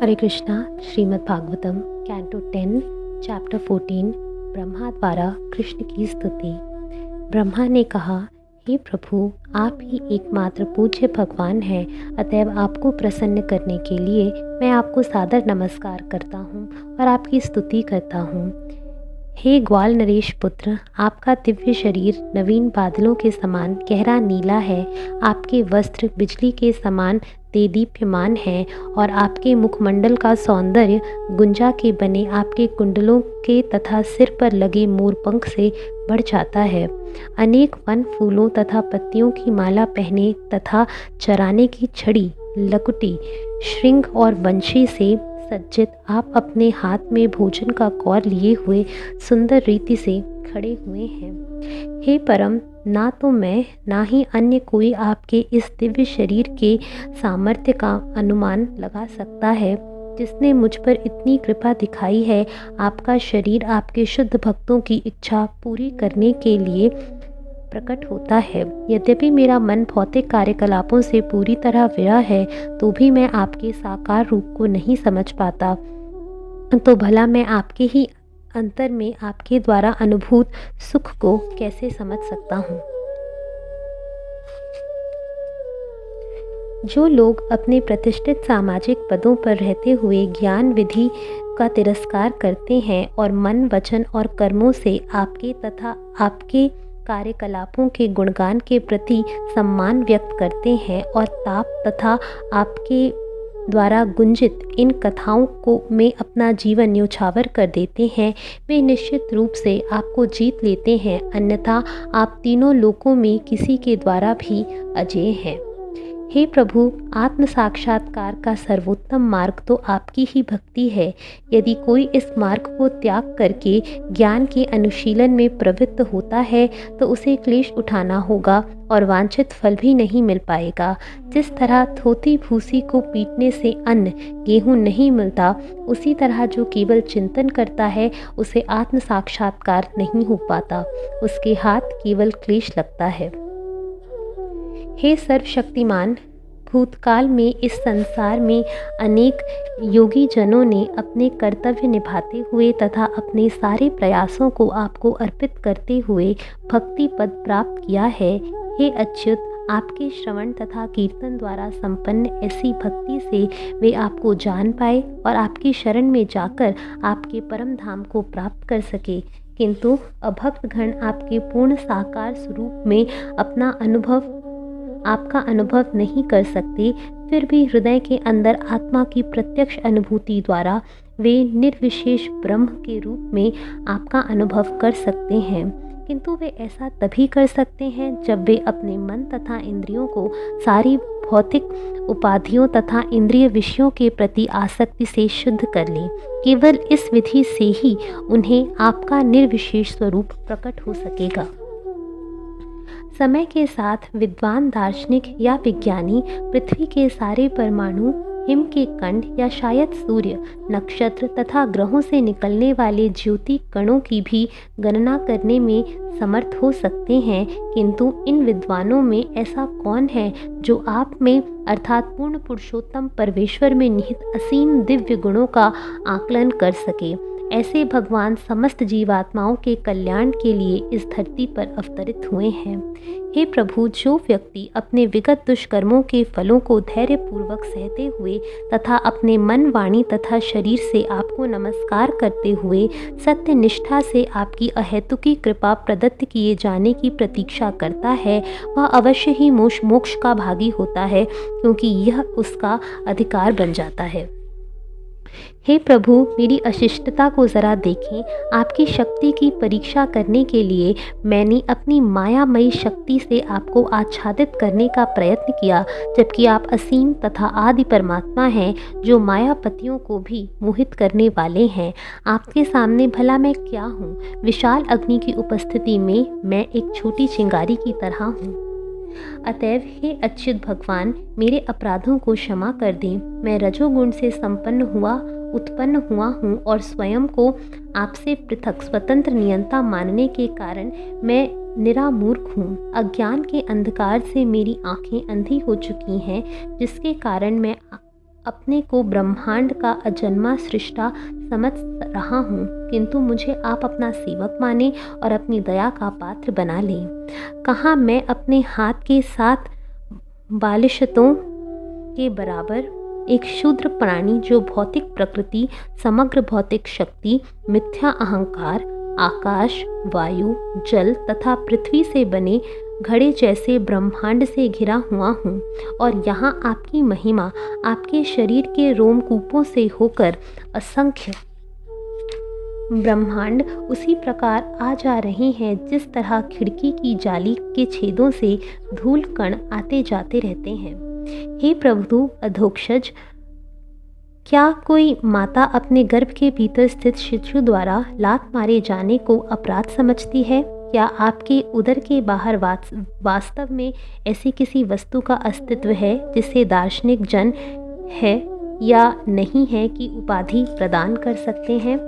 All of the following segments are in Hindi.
हरे कृष्णा। श्रीमद् भागवतम कैंटो 10 चैप्टर 14 ब्रह्मा द्वारा कृष्ण की स्तुति। ब्रह्मा ने कहा, हे प्रभु, आप ही एकमात्र पूज्य भगवान हैं, अतएव आपको प्रसन्न करने के लिए मैं आपको सादर नमस्कार करता हूँ और आपकी स्तुति करता हूँ। हे ग्वाल नरेश पुत्र, आपका दिव्य शरीर नवीन बादलों के समान गहरा नीला है। आपके वस्त्र बिजली के समान देदीप्यमान हैं और आपके मुखमंडल का सौंदर्य गुंजा के बने आपके कुंडलों के तथा सिर पर लगे मोरपंख से बढ़ जाता है। अनेक वन फूलों तथा पत्तियों की माला पहने तथा चराने की छड़ी, लकुटी, श्रृंग और वंशी से सज्जित आप अपने हाथ में भोजन का कौर लिए हुए सुंदर रीति से खड़े हुए हैं। हे परम, ना तो मैं ना ही अन्य कोई आपके इस दिव्य शरीर के सामर्थ्य का अनुमान लगा सकता है। जिसने मुझ पर इतनी कृपा दिखाई है, आपका शरीर आपके शुद्ध भक्तों की इच्छा पूरी करने के लिए प्रकट होता है। यद्यपि मेरा मन भौतिक कार्यकलापों से पूरी तरह विरा है, तो भी मैं आपके साकार रूप को नहीं समझ पाता। तो भला मैं आपके ही अंतर में आपके द्वारा अनुभूत सुख को कैसे समझ सकता हूँ। जो लोग अपने प्रतिष्ठित सामाजिक पदों पर रहते हुए ज्ञान विधि का तिरस्कार करते हैं और मन, वचन और कर्मों से आपके तथा आपके कार्यकलापों के गुणगान के प्रति सम्मान व्यक्त करते हैं और ताप तथा आपके द्वारा गुंजित इन कथाओं को में अपना जीवन न्योछावर कर देते हैं, वे निश्चित रूप से आपको जीत लेते हैं। अन्यथा आप तीनों लोकों में किसी के द्वारा भी अजेय हैं। हे प्रभु, आत्म साक्षात्कार का सर्वोत्तम मार्ग तो आपकी ही भक्ति है। यदि कोई इस मार्ग को त्याग करके ज्ञान के अनुशीलन में प्रवृत्त होता है, तो उसे क्लेश उठाना होगा और वांछित फल भी नहीं मिल पाएगा। जिस तरह थोती भूसी को पीटने से अन्न गेहूँ नहीं मिलता, उसी तरह जो केवल चिंतन करता है उसे आत्म साक्षात्कार नहीं हो पाता। उसके हाथ केवल क्लेश लगता है। हे सर्वशक्तिमान, भूतकाल में इस संसार में अनेक योगी जनों ने अपने कर्तव्य निभाते हुए तथा अपने सारे प्रयासों को आपको अर्पित करते हुए भक्ति पद प्राप्त किया है। हे अच्युत, आपके श्रवण तथा कीर्तन द्वारा संपन्न ऐसी भक्ति से वे आपको जान पाए और आपकी शरण में जाकर आपके परम धाम को प्राप्त कर सके। किंतु अभक्त गण आपके पूर्ण साकार स्वरूप में आपका अनुभव नहीं कर सकते। फिर भी हृदय के अंदर आत्मा की प्रत्यक्ष अनुभूति द्वारा वे निर्विशेष ब्रह्म के रूप में आपका अनुभव कर सकते हैं। किंतु वे ऐसा तभी कर सकते हैं जब वे अपने मन तथा इंद्रियों को सारी भौतिक उपाधियों तथा इंद्रिय विषयों के प्रति आसक्ति से शुद्ध कर लें। केवल इस विधि से ही उन्हें आपका निर्विशेष स्वरूप प्रकट हो सकेगा। समय के साथ विद्वान दार्शनिक या विज्ञानी पृथ्वी के सारे परमाणु, हिम के कण या शायद सूर्य, नक्षत्र तथा ग्रहों से निकलने वाले ज्योति कणों की भी गणना करने में समर्थ हो सकते हैं। किंतु इन विद्वानों में ऐसा कौन है जो आप में अर्थात पूर्ण पुरुषोत्तम परमेश्वर में निहित असीम दिव्य गुणों का आकलन कर सके। ऐसे भगवान समस्त जीवात्माओं के कल्याण के लिए इस धरती पर अवतरित हुए हैं। हे प्रभु, जो व्यक्ति अपने विगत दुष्कर्मों के फलों को धैर्यपूर्वक सहते हुए तथा अपने मन, वाणी तथा शरीर से आपको नमस्कार करते हुए सत्य निष्ठा से आपकी अहेतुकी कृपा प्रदत्त किए जाने की प्रतीक्षा करता है, वह अवश्य ही मोक्ष का भागी होता है, क्योंकि यह उसका अधिकार बन जाता है। हे प्रभु, मेरी अशिष्टता को ज़रा देखें। आपकी शक्ति की परीक्षा करने के लिए मैंने अपनी मायामयी शक्ति से आपको आच्छादित करने का प्रयत्न किया, जबकि आप असीम तथा आदि परमात्मा हैं, जो मायापतियों को भी मोहित करने वाले हैं। आपके सामने भला मैं क्या हूँ? विशाल अग्नि की उपस्थिति में मैं एक छोटी चिंगारी की तरह हूँ। अतएव हे अच्युत भगवान, मेरे अपराधों को क्षमा कर दें। मैं रजोगुण से उत्पन्न हुआ हूँ और स्वयं को आपसे पृथक स्वतंत्र नियंता मानने के कारण मैं निरामूर्ख हूँ। अज्ञान के अंधकार से मेरी आंखें अंधी हो चुकी हैं, जिसके कारण मैं अपने को ब्रह्मांड का अजन्मा सृष्टा समझ रहा हूँ, किंतु मुझे आप अपना सेवक माने और अपनी दया का पात्र बना लें। कहाँ मैं अपने हाथ के 7 बालिशतों के बराबर एक शूद्र प्राणी जो भौतिक प्रकृति, समग्र भौतिक शक्ति, मिथ्या अहंकार, आकाश, वायु, जल तथा पृथ्वी से बने घड़े जैसे ब्रह्मांड से घिरा हुआ हूँ, और यहाँ आपकी महिमा आपके शरीर के रोमकूपों से होकर असंख्य ब्रह्मांड उसी प्रकार आ जा रहे हैं जिस तरह खिड़की की जाली के छेदों से धूल कण आते जाते रहते हैं। हे प्रभु अधोक्षज, क्या कोई माता अपने गर्भ के भीतर स्थित शिशु द्वारा लात मारे जाने को अपराध समझती है? क्या आपके उदर के बाहर वास्तव में ऐसी किसी वस्तु का अस्तित्व है जिसे दार्शनिक जन है या नहीं है की उपाधि प्रदान कर सकते हैं?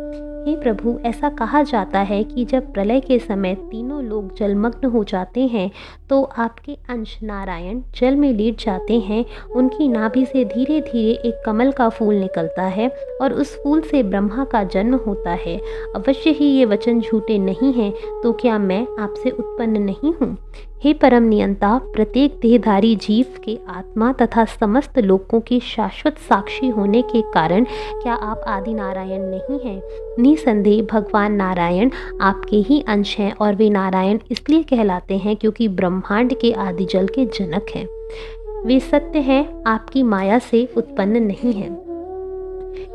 हे प्रभु, ऐसा कहा जाता है कि जब प्रलय के समय तीनों लोग जलमग्न हो जाते हैं तो आपके अंश नारायण जल में लेट जाते हैं। उनकी नाभि से धीरे धीरे एक कमल का फूल निकलता है और उस फूल से ब्रह्मा का जन्म होता है। अवश्य ही ये वचन झूठे नहीं हैं, तो क्या मैं आपसे उत्पन्न नहीं हूँ? हे परम नियंता, प्रत्येक देहधारी जीव के आत्मा तथा समस्त लोकों के शाश्वत साक्षी होने के कारण क्या आप आदि नारायण नहीं हैं? निसंदेह भगवान नारायण आपके ही अंश हैं, और वे नारायण इसलिए कहलाते हैं क्योंकि ब्रह्मांड के आदि जल के जनक हैं। वे सत्य हैं, आपकी माया से उत्पन्न नहीं हैं।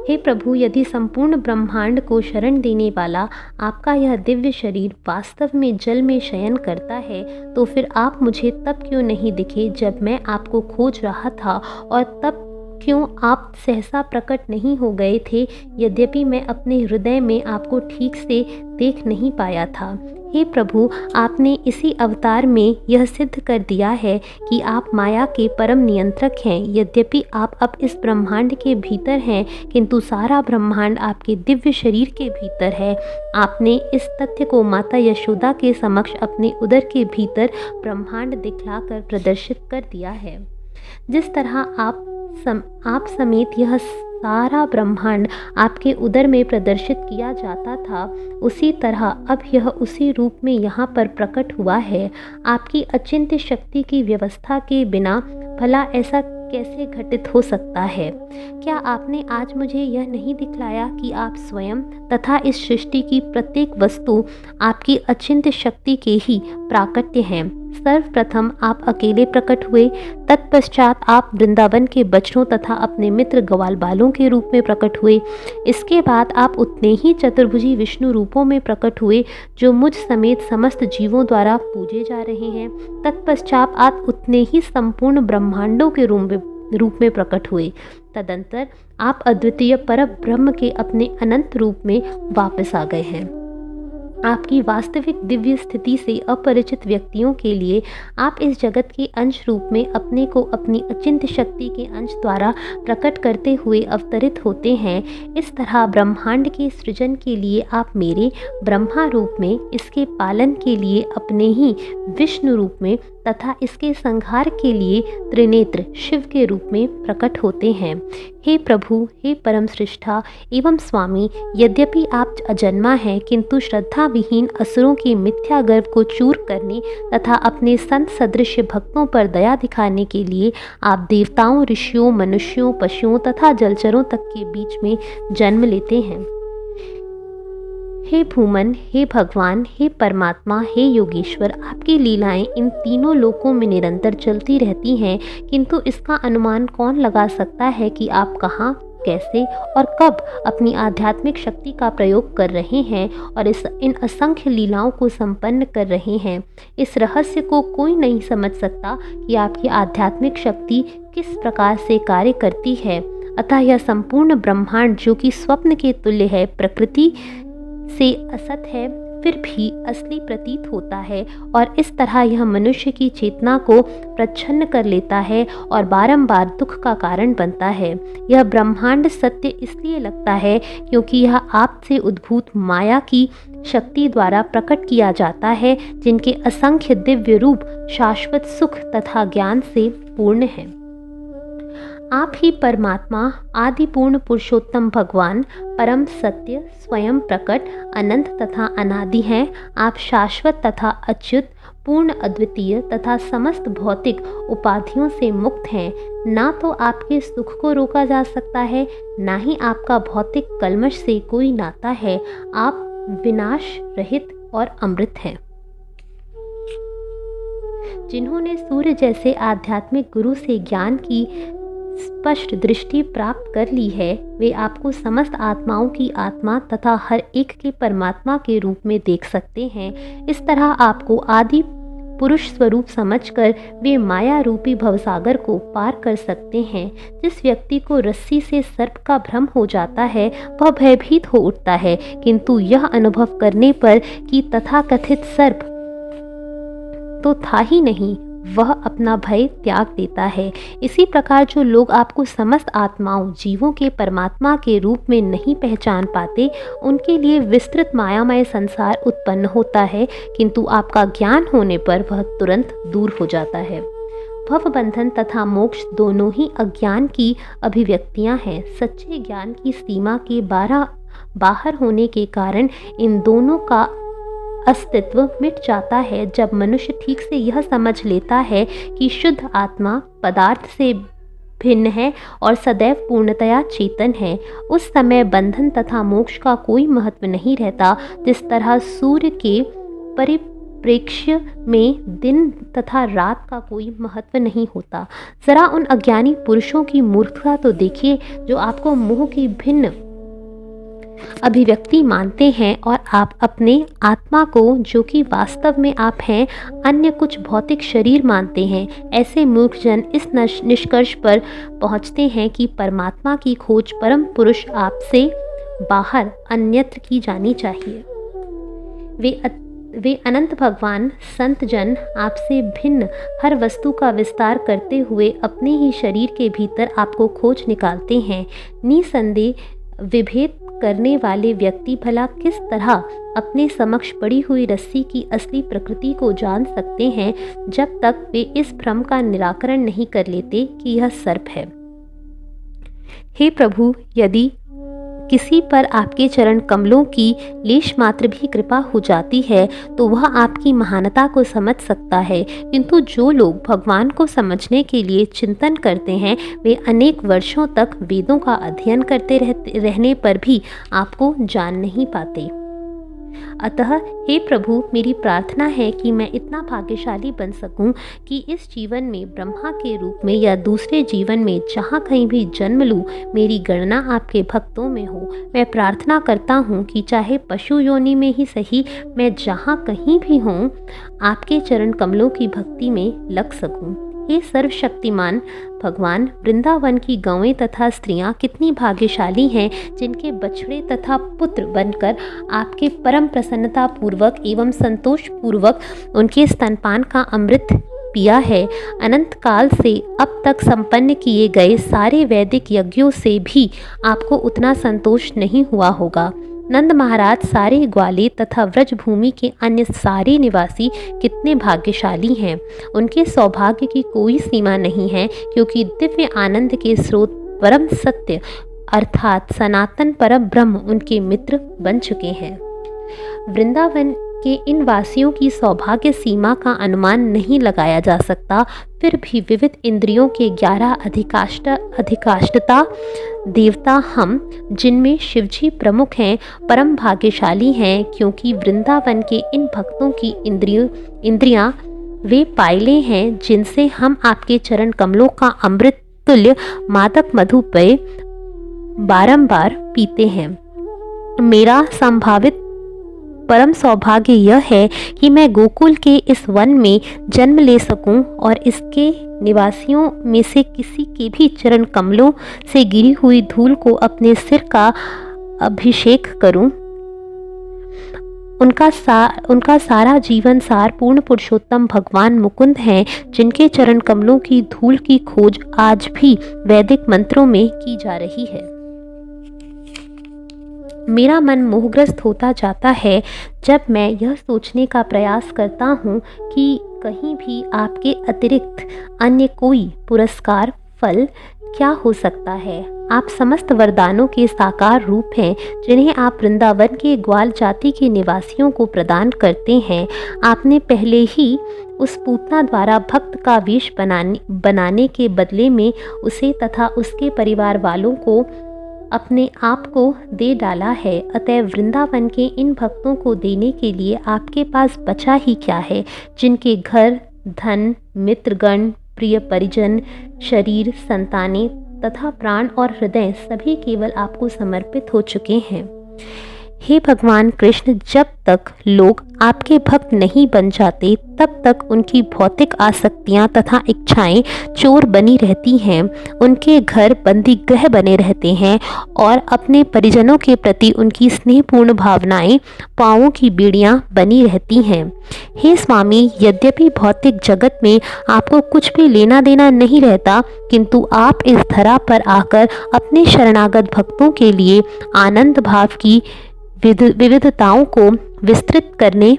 हे प्रभु, यदि संपूर्ण ब्रह्मांड को शरण देने वाला आपका यह दिव्य शरीर वास्तव में जल में शयन करता है, तो फिर आप मुझे तब क्यों नहीं दिखे जब मैं आपको खोज रहा था, और तब क्यों आप सहसा प्रकट नहीं हो गए थे, यद्यपि मैं अपने हृदय में आपको ठीक से देख नहीं पाया था। हे प्रभु, आपने इसी अवतार में यह सिद्ध कर दिया है कि आप माया के परम नियंत्रक हैं। यद्यपि आप अब इस ब्रह्मांड के भीतर हैं, किंतु सारा ब्रह्मांड आपके दिव्य शरीर के भीतर है। आपने इस तथ्य को माता यशोदा के समक्ष अपने उदर के भीतर ब्रह्मांड दिखलाकर प्रदर्शित कर दिया है। जिस तरह आप समेत यह सारा ब्रह्मांड आपके उदर में प्रदर्शित किया जाता था, उसी तरह अब यह उसी रूप में यहाँ पर प्रकट हुआ है। आपकी अचिंत्य शक्ति की व्यवस्था के बिना भला ऐसा कैसे घटित हो सकता है? क्या आपने आज मुझे यह नहीं दिखलाया कि आप स्वयं तथा इस सृष्टि की प्रत्येक वस्तु आपकी अचिंत्य शक्ति के ही प्राकट्य हैं? सर्वप्रथम आप अकेले प्रकट हुए, तत्पश्चात आप वृंदावन के बच्चों तथा अपने मित्र ग्वाल बालों के रूप में प्रकट हुए। इसके बाद आप उतने ही चतुर्भुजी विष्णु रूपों में प्रकट हुए जो मुझ समेत समस्त जीवों द्वारा पूजे जा रहे हैं। तत्पश्चात आप उतने ही संपूर्ण ब्रह्मांडों के रूप में प्रकट हुए। तदंतर आप अद्वितीय पर ब्रह्म के अपने अनंत रूप में वापस आ गए हैं। आपकी वास्तविक दिव्य स्थिति से अपरिचित व्यक्तियों के लिए आप इस जगत के अंश रूप में अपने को अपनी अचिंत्य शक्ति के अंश द्वारा प्रकट करते हुए अवतरित होते हैं। इस तरह ब्रह्मांड के सृजन के लिए आप मेरे ब्रह्मा रूप में, इसके पालन के लिए अपने ही विष्णु रूप में तथा इसके संहार के लिए त्रिनेत्र शिव के रूप में प्रकट होते हैं। हे प्रभु, हे परम श्रेष्ठा एवं स्वामी, यद्यपि आप अजन्मा हैं, किंतु श्रद्धा विहीन असुरों की मिथ्या गर्व को चूर करने तथा अपने संत सदृश भक्तों पर दया दिखाने के लिए आप देवताओं, ऋषियों, मनुष्यों, पशुओं तथा जलचरों तक के बीच में जन्म लेते हैं। हे भूमन, हे भगवान, हे परमात्मा, हे योगेश्वर, आपकी लीलाएं इन तीनों लोकों में निरंतर चलती रहती हैं, किंतु इसका अनुमान कौन लगा सकता है कि आप कहाँ, कैसे और कब अपनी आध्यात्मिक शक्ति का प्रयोग कर रहे हैं और इन असंख्य लीलाओं को संपन्न कर रहे हैं। इस रहस्य को कोई नहीं समझ सकता कि आपकी आध्यात्मिक शक्ति किस प्रकार से कार्य करती है। अतः यह संपूर्ण ब्रह्मांड, जो कि स्वप्न के तुल्य है, प्रकृति से असत है, फिर भी असली प्रतीत होता है, और इस तरह यह मनुष्य की चेतना को प्रच्छन्न कर लेता है और बारंबार दुख का कारण बनता है। यह ब्रह्मांड सत्य इसलिए लगता है क्योंकि यह आपसे उद्भूत माया की शक्ति द्वारा प्रकट किया जाता है, जिनके असंख्य दिव्य रूप शाश्वत सुख तथा ज्ञान से पूर्ण है। आप ही परमात्मा, आदि पूर्ण पुरुषोत्तम भगवान, परम सत्य, स्वयं प्रकट, अनंत तथा अनादि हैं। आप शाश्वत तथा अच्युत, पूर्ण अद्वितीय तथा समस्त भौतिक उपाधियों से मुक्त हैं। ना तो आपके सुख को रोका जा सकता है, ना ही आपका भौतिक कल्मश से कोई नाता है। आप विनाश रहित और अमृत हैं। जिन्होंने सूर्य जैसे आध्यात्मिक गुरु से ज्ञान की स्पष्ट दृष्टि प्राप्त कर ली है, वे आपको समस्त आत्माओं की आत्मा तथा हर एक के परमात्मा के रूप में देख सकते हैं। इस तरह आपको आदि पुरुष स्वरूप समझकर वे माया रूपी भवसागर को पार कर सकते हैं। जिस व्यक्ति को रस्सी से सर्प का भ्रम हो जाता है, वह भयभीत हो उठता है, किंतु यह अनुभव करने पर कि तथाकथित सर्प तो था ही नहीं, वह अपना भय त्याग देता है। इसी प्रकार जो लोग आपको समस्त आत्माओं, जीवों के परमात्मा के रूप में नहीं पहचान पाते, उनके लिए विस्तृत मायामय संसार उत्पन्न होता है, किंतु आपका ज्ञान होने पर वह तुरंत दूर हो जाता है। भव बंधन तथा मोक्ष दोनों ही अज्ञान की अभिव्यक्तियां हैं। सच्चे ज्ञान की सीमा के बाहर होने के कारण इन दोनों का अस्तित्व मिट जाता है। जब मनुष्य ठीक से यह समझ लेता है कि शुद्ध आत्मा पदार्थ से भिन्न है और सदैव पूर्णतया चेतन है, उस समय बंधन तथा मोक्ष का कोई महत्व नहीं रहता। जिस तरह सूर्य के परिप्रेक्ष्य में दिन तथा रात का कोई महत्व नहीं होता। जरा उन अज्ञानी पुरुषों की मूर्खता तो देखिए, जो आपको मोह की भिन्न अभिव्यक्ति मानते हैं और आप अपने आत्मा को, जो कि वास्तव में आप हैं, अन्य कुछ भौतिक शरीर मानते हैं। ऐसे मूर्खजन इस निष्कर्ष पर पहुंचते हैं कि परमात्मा की खोज परम पुरुष आपसे बाहर अन्यत्र की जानी चाहिए। वे अनंत भगवान संत जन आपसे भिन्न हर वस्तु का विस्तार करते हुए अपने ही शरीर के भीतर आपको खोज निकालते हैं। निसंदेह विभेद करने वाले व्यक्ति भला किस तरह अपने समक्ष पड़ी हुई रस्सी की असली प्रकृति को जान सकते हैं, जब तक वे इस भ्रम का निराकरण नहीं कर लेते कि यह सर्प है। हे प्रभु, यदि किसी पर आपके चरण कमलों की लेश मात्र भी कृपा हो जाती है, तो वह आपकी महानता को समझ सकता है। किंतु जो लोग भगवान को समझने के लिए चिंतन करते हैं, वे अनेक वर्षों तक वेदों का अध्ययन करते रहने पर भी आपको जान नहीं पाते। अतः हे प्रभु, मेरी प्रार्थना है कि मैं इतना भाग्यशाली बन सकूं कि इस जीवन में ब्रह्मा के रूप में या दूसरे जीवन में जहाँ कहीं भी जन्म लूं, मेरी गणना आपके भक्तों में हो। मैं प्रार्थना करता हूँ कि चाहे पशु योनि में ही सही, मैं जहाँ कहीं भी हूँ, आपके चरण कमलों की भक्ति में लग सकूँ। हे सर्वशक्तिमान भगवान, वृंदावन की गौएं तथा स्त्रियां कितनी भाग्यशाली हैं, जिनके बछड़े तथा पुत्र बनकर आपके परम प्रसन्नता पूर्वक एवं संतोष पूर्वक उनके स्तनपान का अमृत पिया है। अनंत काल से अब तक संपन्न किए गए सारे वैदिक यज्ञों से भी आपको उतना संतोष नहीं हुआ होगा। नंद महाराज, सारे ग्वाले तथा व्रज भूमि के अन्य सारे निवासी कितने भाग्यशाली हैं। उनके सौभाग्य की कोई सीमा नहीं है, क्योंकि दिव्य आनंद के स्रोत परम सत्य अर्थात सनातन परम ब्रह्म उनके मित्र बन चुके हैं। वृंदावन के इन वासियों की सौभाग्य सीमा का अनुमान नहीं लगाया जा सकता। फिर भी विविध इंद्रियों के 11 अधिकाष्टता देवता हम, जिनमें शिवजी प्रमुख हैं, परम भाग्यशाली हैं, क्योंकि वृंदावन के इन भक्तों की इंद्रियां वे पायले हैं, जिनसे हम आपके चरण कमलों का अमृत तुल्य मादक मधु पेय बारंबार पीते हैं। मेरा संभावित परम सौभाग्य यह है कि मैं गोकुल के इस वन में जन्म ले सकूं और इसके निवासियों में से किसी के भी चरण कमलों से गिरी हुई धूल को अपने सिर का अभिषेक करूं। उनका सारा जीवन सार पूर्ण पुरुषोत्तम भगवान मुकुंद हैं, जिनके चरण कमलों की धूल की खोज आज भी वैदिक मंत्रों में की जा रही है। मेरा मन मोहग्रस्त होता जाता है जब मैं यह सोचने का प्रयास करता हूँ कि कहीं भी आपके अतिरिक्त अन्य कोई पुरस्कार, फल, क्या हो सकता है। आप समस्त वरदानों के साकार रूप हैं जिन्हें आप वृंदावन के ग्वाल जाति के निवासियों को प्रदान करते हैं। आपने पहले ही उस पूतना द्वारा भक्त का वेश बनाने के बदले में उसे तथा उसके परिवार वालों को अपने आप को दे डाला है। अतएव वृंदावन के इन भक्तों को देने के लिए आपके पास बचा ही क्या है, जिनके घर, धन, मित्रगण, प्रिय परिजन, शरीर, संतानें तथा प्राण और हृदय सभी केवल आपको समर्पित हो चुके हैं। हे भगवान कृष्ण, जब तक लोग आपके भक्त नहीं बन जाते तब तक उनकी भौतिक आसक्तियां तथा इच्छाएं चोर बनी रहती हैं, उनके घर बंदी गृह बने रहते हैं और अपने परिजनों के प्रति उनकी स्नेहपूर्ण भावनाएं पांवों की बेड़ियां बनी रहती हैं। हे स्वामी, यद्यपि भौतिक जगत में आपको कुछ भी लेना देना नहीं रहता, किंतु आप इस धरा पर आकर अपने शरणागत भक्तों के लिए आनंद भाव की विविधताओं को विस्तृत करने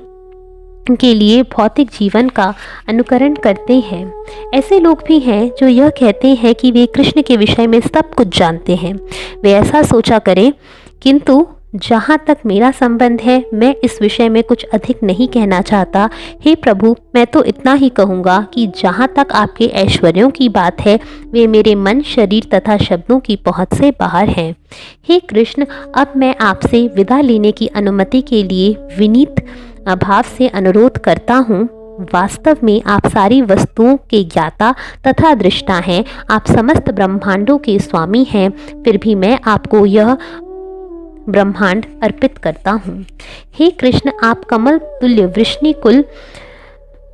के लिए भौतिक जीवन का अनुकरण करते हैं। ऐसे लोग भी हैं जो यह कहते हैं कि वे कृष्ण के विषय में सब कुछ जानते हैं। वे ऐसा सोचा करें, किंतु जहाँ तक मेरा संबंध है मैं इस विषय में कुछ अधिक नहीं कहना चाहता। हे प्रभु, मैं तो इतना ही कहूँगा कि जहाँ तक आपके ऐश्वर्यों की बात है वे मेरे मन, शरीर तथा शब्दों की पहुँच से बाहर हैं। हे कृष्ण, अब मैं आपसे विदा लेने की अनुमति के लिए विनीत भाव से अनुरोध करता हूँ। वास्तव में आप सारी वस्तुओं के ज्ञाता तथा दृष्टा हैं, आप समस्त ब्रह्मांडों के स्वामी हैं, फिर भी मैं आपको यह ब्रह्मांड अर्पित करता हूँ। हे कृष्ण, आप कमल तुल्य वृष्णि कुल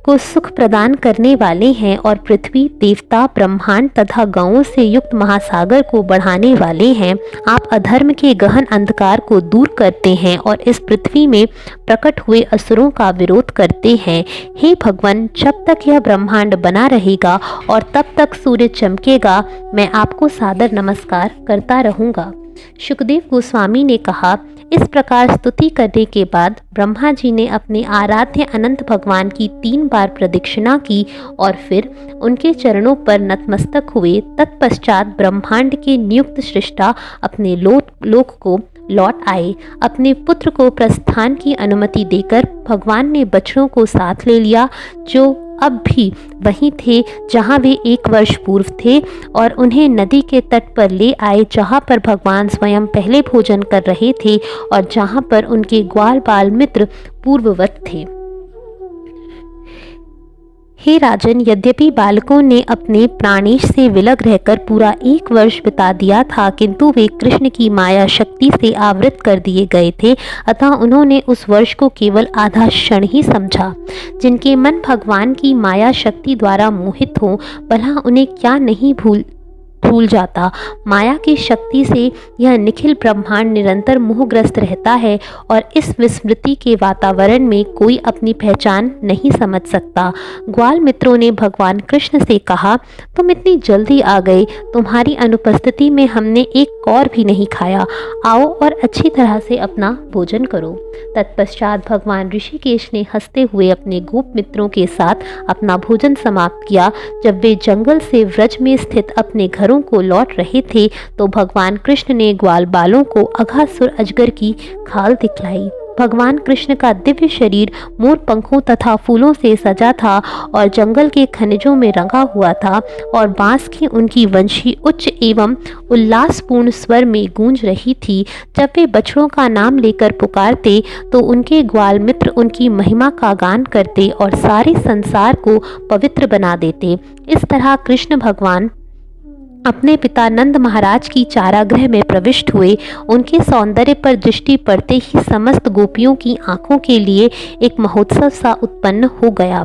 को सुख प्रदान करने वाले हैं और पृथ्वी, देवता, ब्रह्मांड तथा गौओं से युक्त महासागर को बढ़ाने वाले हैं। आप अधर्म के गहन अंधकार को दूर करते हैं और इस पृथ्वी में प्रकट हुए असुरों का विरोध करते हैं। हे भगवान, जब तक यह ब्रह्मांड बना रहेगा और तब तक सूर्य चमकेगा, मैं आपको सादर नमस्कार करता रहूँगा। शुकदेव गोस्वामी ने कहा, इस प्रकार स्तुति करने के बाद ब्रह्मा जी ने अपने आराध्य अनंत भगवान की 3 बार प्रदक्षिणा की और फिर उनके चरणों पर नतमस्तक हुए। तत्पश्चात ब्रह्मांड के नियुक्त सृष्टा अपने लोक को लौट आए। अपने पुत्र को प्रस्थान की अनुमति देकर भगवान ने बछड़ों को साथ ले लिया, जो अब भी वहीं थे जहां वे 1 वर्ष पूर्व थे, और उन्हें नदी के तट पर ले आए जहां पर भगवान स्वयं पहले भोजन कर रहे थे और जहां पर उनके ग्वाल बाल मित्र पूर्ववत थे। हे राजन, यद्यपि बालकों ने अपने प्राणेश से विलग रहकर पूरा 1 वर्ष बिता दिया था, किंतु वे कृष्ण की माया शक्ति से आवृत कर दिए गए थे, अतः उन्होंने उस वर्ष को केवल आधा क्षण ही समझा। जिनके मन भगवान की माया शक्ति द्वारा मोहित हो, भला उन्हें क्या नहीं भूल जाता। माया की शक्ति से यह निखिल ब्रह्मांड निरंतर मोहग्रस्त रहता है और इस विस्मृति के वातावरण में कोई अपनी पहचान नहीं समझ सकता। ग्वाल मित्रों ने भगवान कृष्ण से कहा, तुम इतनी जल्दी आ गए, तुम्हारी अनुपस्थिति में हमने एक कौर भी नहीं खाया, आओ और अच्छी तरह से अपना भोजन करो। तत्पश्चात भगवान ऋषिकेश ने हंसते हुए अपने गोप मित्रों के साथ अपना भोजन समाप्त किया। जब वे जंगल से व्रज में स्थित अपने घरों को लौट रहे थे तो भगवान कृष्ण ने ग्वाल बालों को अघासुर अजगर की खाल दिखलाई। भगवान कृष्ण का दिव्य शरीर मोर पंखों तथा फूलों से सजा था और जंगल के खनिजों में रंगा हुआ था, और बांस की उनकी वंशी उच्च एवं उल्लासपूर्ण स्वर में गूंज रही थी। जब वे बछड़ों का नाम लेकर पुकारते तो उनके ग्वाल मित्र उनकी महिमा का गान करते और सारे संसार को पवित्र बना देते। इस तरह कृष्ण भगवान अपने पिता नंद महाराज की चारागृह में प्रविष्ट हुए। उनके सौंदर्य पर दृष्टि पड़ते ही समस्त गोपियों की आंखों के लिए एक महोत्सव सा उत्पन्न हो गया।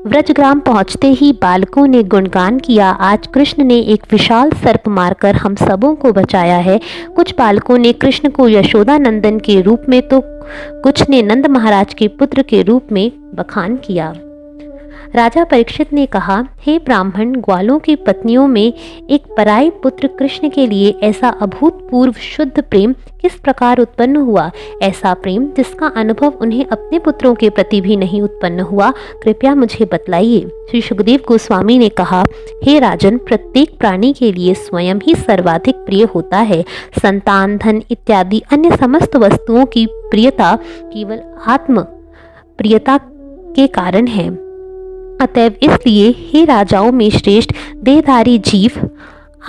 व्रजग्राम पहुंचते ही बालकों ने गुणगान किया, आज कृष्ण ने एक विशाल सर्प मारकर हम सबों को बचाया है। कुछ बालकों ने कृष्ण को यशोदा नंदन के रूप में तो कुछ ने नंद महाराज के पुत्र के रूप में बखान किया। राजा परीक्षित ने कहा, हे ब्राह्मण, ग्वालों की पत्नियों में एक पराये पुत्र कृष्ण के लिए ऐसा अभूतपूर्व शुद्ध प्रेम किस प्रकार उत्पन्न हुआ? ऐसा प्रेम जिसका अनुभव उन्हें अपने पुत्रों के प्रति भी नहीं उत्पन्न हुआ, कृपया मुझे बतलाइए। श्री सुखदेव गोस्वामी ने कहा, हे राजन, प्रत्येक प्राणी के लिए स्वयं ही सर्वाधिक प्रिय होता है। संतान, धन इत्यादि अन्य समस्त वस्तुओं की प्रियता केवल आत्म प्रियता के कारण है। अतएव इसलिए हे राजाओं में श्रेष्ठ देहधारी जीव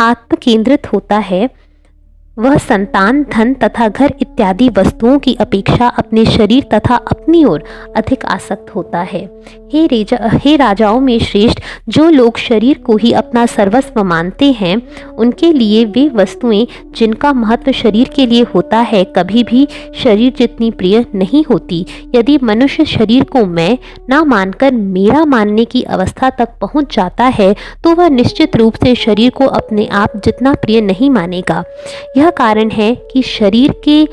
आत्म केंद्रित होता है। वह संतान, धन तथा घर इत्यादि वस्तुओं की अपेक्षा अपने शरीर तथा अपनी ओर अधिक आसक्त होता है। हे राजाओं में श्रेष्ठ, जो लोग शरीर को ही अपना सर्वस्व मानते हैं, उनके लिए वे वस्तुएं जिनका महत्व शरीर के लिए होता है कभी भी शरीर जितनी प्रिय नहीं होती। यदि मनुष्य शरीर को मैं ना मानकर मेरा मानने की अवस्था तक पहुंच जाता है तो वह निश्चित रूप से शरीर को अपने आप जितना प्रिय नहीं मानेगा। यह कारण है कि शरीर के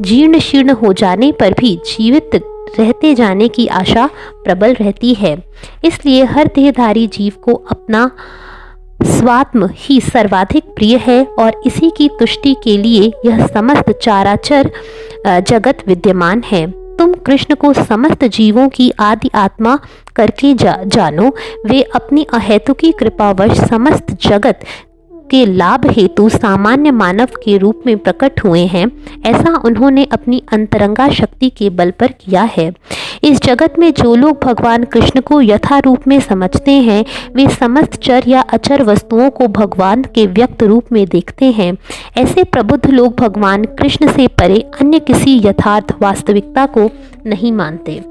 जीर्ण शीर्ण हो जाने पर भी जीवित रहते जाने की आशा प्रबल रहती है। इसलिए हर देहधारी जीव को अपना स्वात्म ही सर्वाधिक प्रिय है और इसी की तुष्टि के लिए यह समस्त चराचर जगत विद्यमान है। तुम कृष्ण को समस्त जीवों की आदि आत्मा करके जानो। वे अपनी अहेतुकी कृपावश समस्त जगत के लाभ हेतु सामान्य मानव के रूप में प्रकट हुए हैं। ऐसा उन्होंने अपनी अंतरंगा शक्ति के बल पर किया है। इस जगत में जो लोग भगवान कृष्ण को यथा रूप में समझते हैं, वे समस्त चर या अचर वस्तुओं को भगवान के व्यक्त रूप में देखते हैं। ऐसे प्रबुद्ध लोग भगवान कृष्ण से परे अन्य किसी यथार्थ वास्तविकता को नहीं मानते।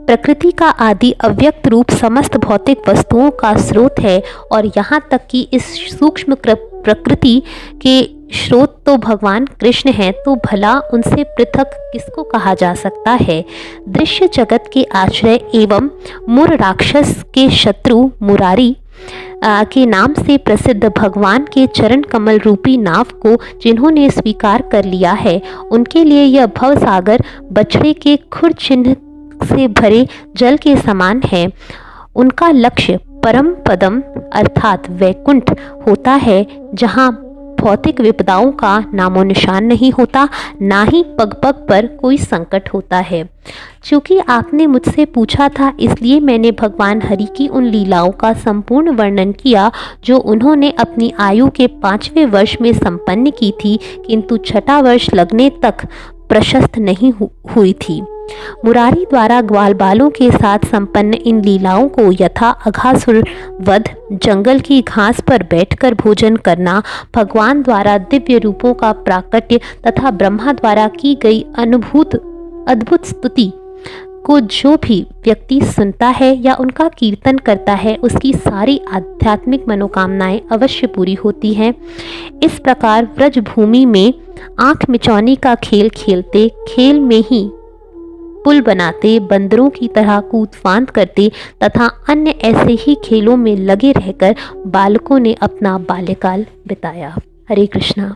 प्रकृति का आदि अव्यक्त रूप समस्त भौतिक वस्तुओं का स्रोत है और यहाँ तक कि इस सूक्ष्म प्रकृति के स्रोत तो भगवान कृष्ण हैं, तो भला उनसे पृथक किसको कहा जा सकता है? दृश्य जगत के आश्रय एवं मुर राक्षस के शत्रु मुरारी के नाम से प्रसिद्ध भगवान के चरण कमल रूपी नाव को जिन्होंने स्वीकार कर लिया है, उनके लिए यह भव सागर बछड़े के खुर चिन्ह से भरे जल के समान है। उनका लक्ष्य परम पदम अर्थात वैकुंठ होता है, जहाँ भौतिक विपदाओं का नामो निशान नहीं होता, ना ही पग पग पर कोई संकट होता है। चूँकि आपने मुझसे पूछा था, इसलिए मैंने भगवान हरि की उन लीलाओं का संपूर्ण वर्णन किया जो उन्होंने अपनी आयु के 5वें वर्ष में संपन्न की थी, किंतु 6ठा वर्ष लगने तक प्रशस्त नहीं हुई थी। मुरारी द्वारा ग्वाल बालों के साथ संपन्न इन लीलाओं को यथा अघासुर वध, जंगल की घास पर बैठकर भोजन करना, भगवान द्वारा दिव्य रूपों का प्राकट्य तथा ब्रह्मा द्वारा की गई अद्भुत स्तुति को जो भी व्यक्ति सुनता है या उनका कीर्तन करता है, उसकी सारी आध्यात्मिक मनोकामनाएं अवश्य पूरी होती हैं। इस प्रकार व्रज भूमि में आंख मिचौनी का खेल खेलते, खेल में ही पुल बनाते, बंदरों की तरह कूद फांद करते तथा अन्य ऐसे ही खेलों में लगे रहकर बालकों ने अपना बाल्यकाल बिताया। हरे कृष्णा।